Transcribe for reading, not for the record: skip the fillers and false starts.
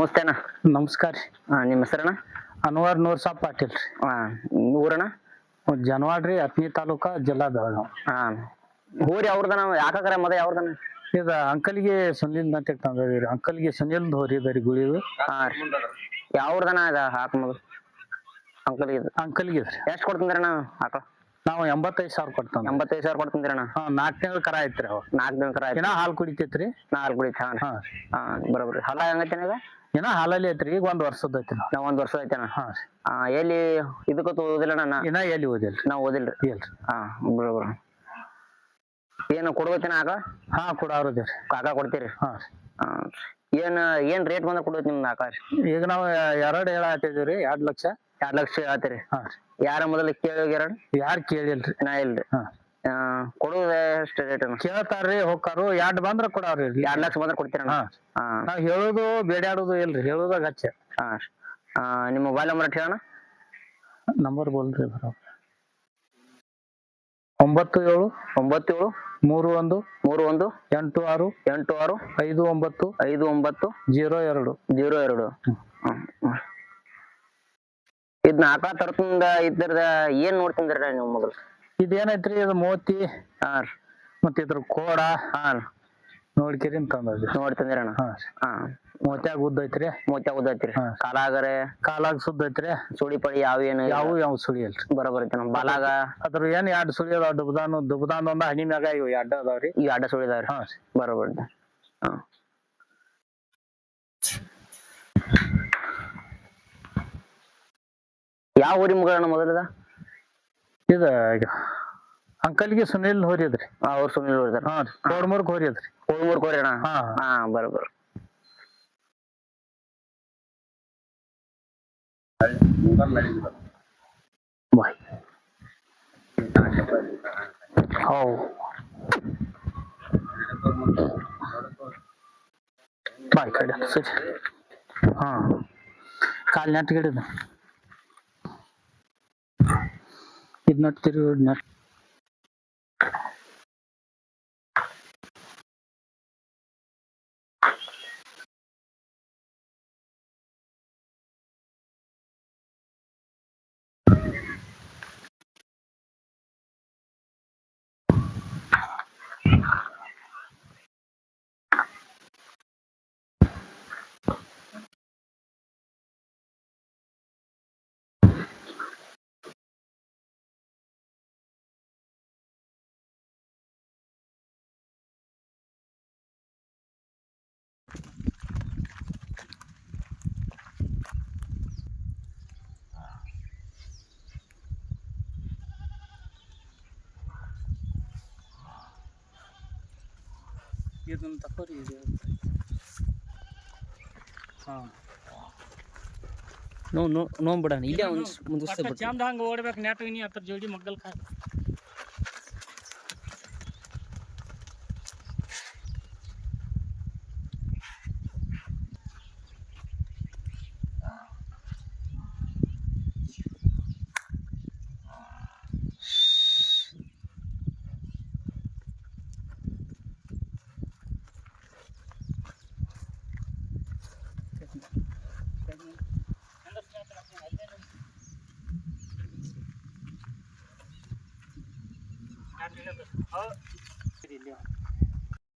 ನಮಸ್ತೆ ಅಣ್ಣ. ನಮಸ್ಕಾರ ರೀ. ನಿಮ್ಮ ಹೆಸರಣ್ಣ? ಅನ್ವರ್ ನೂರ್ ಸಾಬ್ ಪಾಟೀಲ್ ರೀ. ಊರಣ್ಣ? ಜನವಾಡ್ರಿ, ಹತ್ನಿ ತಾಲೂಕ, ಜಿಲ್ಲಾ ಬೆಳಗಾವ್. ಊರಿ ಅವ್ರದನ ಯಾಕಂದ್ರೆ ಮದ ಯಾವ್ದನ? ಇದ ಅಂಕಲ್ಗೆ ಸುನಿಲ್ ನಟಕ್ ತಂದಿರಿ. ಅಂಕಲ್ಗೆ ಸುನಿಲ್ ಹೋರಿದರಿ ಗುಳಿದು. ಯಾವ್ದನ ಇದ ಹಾಕಮದು ಅಂಕಲ್ಗೆ? ಅಂಕಲ್ಗೆ ಎಷ್ಟು ಕೊಡ್ತಿದ್ರಣ್ಣ ಹಾಕ? ನಾವು 85,000 ಕೊಡ್ತಾನ. 85,000 ಕೊಡ್ತಿದ್ರಣ್ಣ. 4 ತಿಂಗಳ ಕರ ಐತ್ರಿ. ಅವ 4 ದಿನ ಕರ ಏನ ಹಾಲು ಕುಡಿತೈತ್ರಿ. ಹಾಲು ಕುಡಿತ. ಬರೋಬ್ರಿ. ಹಲ ಹೆಂಗೈತೆ ಈಗ? ಏನ ಹಾಲಲ್ಲಿ ಐತ್ರಿ. ಈಗ 1 ವರ್ಷದ ಐತಿ. ನಾವು 1 ವರ್ಷ ಐತೆಣ್ಣ. ಎಲ್ಲಿ ಇದಕ್ಕೂ ಓದಿಲ್ಲಣ್ಣ? ಇನ್ನ ಎಲ್ಲಿ ಓದಿಲ್ರಿ. ನಾವು ಓದಿಲ್ರಿ. ಇಲ್ರಿ. ಬರೋಬ್ರ. ಏನು ಕೊಡ್ಬೇಕೇನ ಆಗ? ಕೊಡಾರದ್ರಿ. ಕಾಕ ಕೊಡ್ತೀರಿ? ಏನ್ ರೇಟ್ ಬಂದ ಕೊಡ್ಬೇಕು ನಿಮ್ದು ಆಕಾಶ? ಈಗ ನಾವು 2 ಹೇಳತ್ತಿದೀವಿ. 2 ಲಕ್ಷ. 2 ಲಕ್ಷ ಹೇಳ್ತೀರಿ? ಯಾರ ಮೊದಲು ಕೇಳಿ ಯಾರು ಕೇಳಿಲ್ರಿ. ನಾ ಇಲ್ರಿ. ಕೊಡುದ ಎಷ್ಟು ರೇಟ್? ಕೇಳ್ತಾರ್ರಿ, ಹೋಗ್ತಾರು. 2 ಬಂದ್ರ ಕೊಡಾವ್ರಿ. 2 ಲಕ್ಷ ಬಂದ್ರ ಕೊಡ್ತೀರ? ನಾವ್ ಹೇಳುದು ಬೇಡ್ಯಾಡುದು ಇಲ್ರಿ. ಹೇಳುದಾಗ ಹಚ್ಚ. ನಿಮ್ಮ ಮೊಬೈಲ್ ನಂಬರ್ ಹೇಳೋಣ. ನಂಬರ್ ಬೋಲ್ರಿ. 97 97 31 31 86 86 59 59 02 02. ಇದನ್ನ ಆಕಳ ತರತಿಂದ ಇದ್ರದ ಏನ್ ನೋಡ್ತಿಂದ್ರ ನೀವು ಮೊದಲು? ಇದೇನೈತ್ರಿ, ಇದು ಮೋತಿ. ಮತ್ತ ಇದ್ರ ಕೋಡ ನೋಡ್ಕಿರಿ ತಂದ್ರಿ. ನೋಡ್ತಿಂದಿರಣ್ಣ? ಮೋತ್ಯಾಗ ಉದ್ದ ಐತ್ರಿ. ಮೋತ್ಯಾಗ ಉದ್ದ ಐತ್ರಿ. ಕಾಲಾಗ ಸುದ್ದ ಐತ್ರಿ. ಸುಳಿ ಪಡಿ ಯಾವ ಸುಳಿ ಇಲ್ರಿ. ಬರೋಬರೈತಿ. ನಮ್ ಬಾಲಾಗ ಅದ್ರ ಏನ್ 2 ಸುಳಿ ಅದಾವ. ದುಬದಾನ್ ಒಂದ ಹನಿ ಮ್ಯಾಗ ಇವ್ 2 ಅದಾವ್ರಿ. ಈ 2 ಸುಳಿ ಇದಾವ್ರಿ. ಬರೋಬರೈತಿ. ಯಾವ ಊರಿ ಮುಗಳಣ್ಣ ಮೊದಲದ? ಇದ ಅಂಕಲ್ಗೆ ಸುನಿಲ್ ಹೋರಿದ್ರಿ. ಅವ್ರು ಸುನಿಲ್ ಹೋರಿದಾರ. ಕೋಡ್ಮೂರ್ಕ್ ಹೋರಿದ್ರಿ. ಕೋಡ್ಮೂರ್ಕ್ ಹೋರಿ ಅಣ್ಣ? ಬರೋಬರ್. ಬಾಯ್. ಬಾಯ್ ಕಡೆ ಸರಿ. ಕಾಲ್ ನೆಟ್ ಗಿಡದ ಇದ್ ನಟ್ ತಿರುಗಿ ನೆಟ್. ಇದನ್ನ ತಕೋರಿ. ಇದು ನೋಡ್ಬಿಡಣ. ಇಲ್ಲೇ ಮುಂದಿಸ್ತಾ ಚಂದ ಹಂಗ ಓಡ್ಬೇಕು. ನೆಟ್ ನೀ ಅದ್ರ ಜೋಡಿ ಮಗ್ಗಲ್ ಕಾಯಿ.